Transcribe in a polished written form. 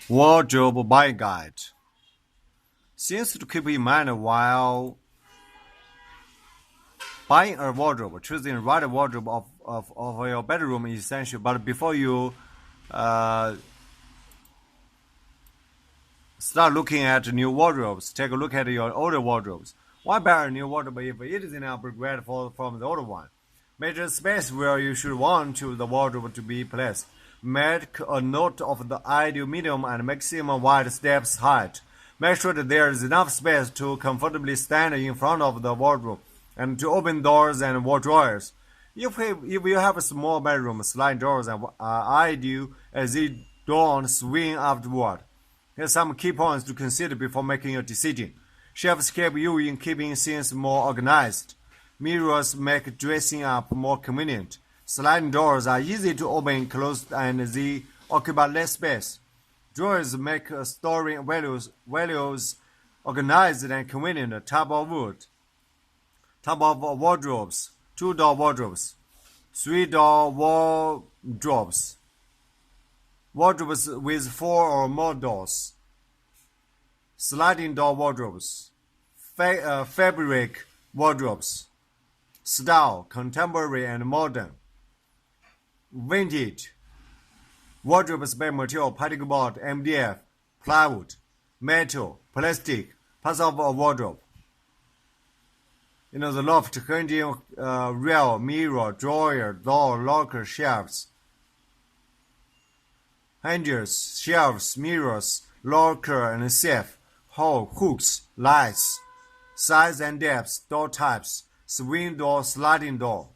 Wardrobe Buying Guide. Things to keep in mind while buying a wardrobe. Choosing the right wardrobe of your bedroom is essential, but before you uh, start looking at new wardrobes, take a look at your older wardrobes. Why buy a new wardrobe if it is an upgrade from the older one? Measure space where you should want the wardrobe to be placed. Make a note of the ideal medium and maximum wide steps height. Make sure that there is enough space to comfortably stand in front of the wardrobe and to open doors and drawers. If you have a small bedroom, sliding doors are ideal as they don't swing afterward. Here's some key points to consider before making a decision. Shelves help you in keeping things more organized. Mirrors make dressing up more convenient. Sliding doors are easy to open and close and they occupy less space. Drawers make storing values organized and convenient. Type of wood. Type of wardrobes. 2-door wardrobes. 3-door wardrobes. Wardrobes with 4 or more doors. Sliding door wardrobes. Fabric wardrobes. Style, contemporary and modern. Vintage. Wardrobes by material, particle board, MDF, plywood, metal, plastic, parts of a wardrobe. The loft, hinging, rail, mirror, drawer, door, locker, shelves. Hangers, shelves, mirrors, locker and safe, hole, hooks, lights, size and depth, door types, swing door, sliding door.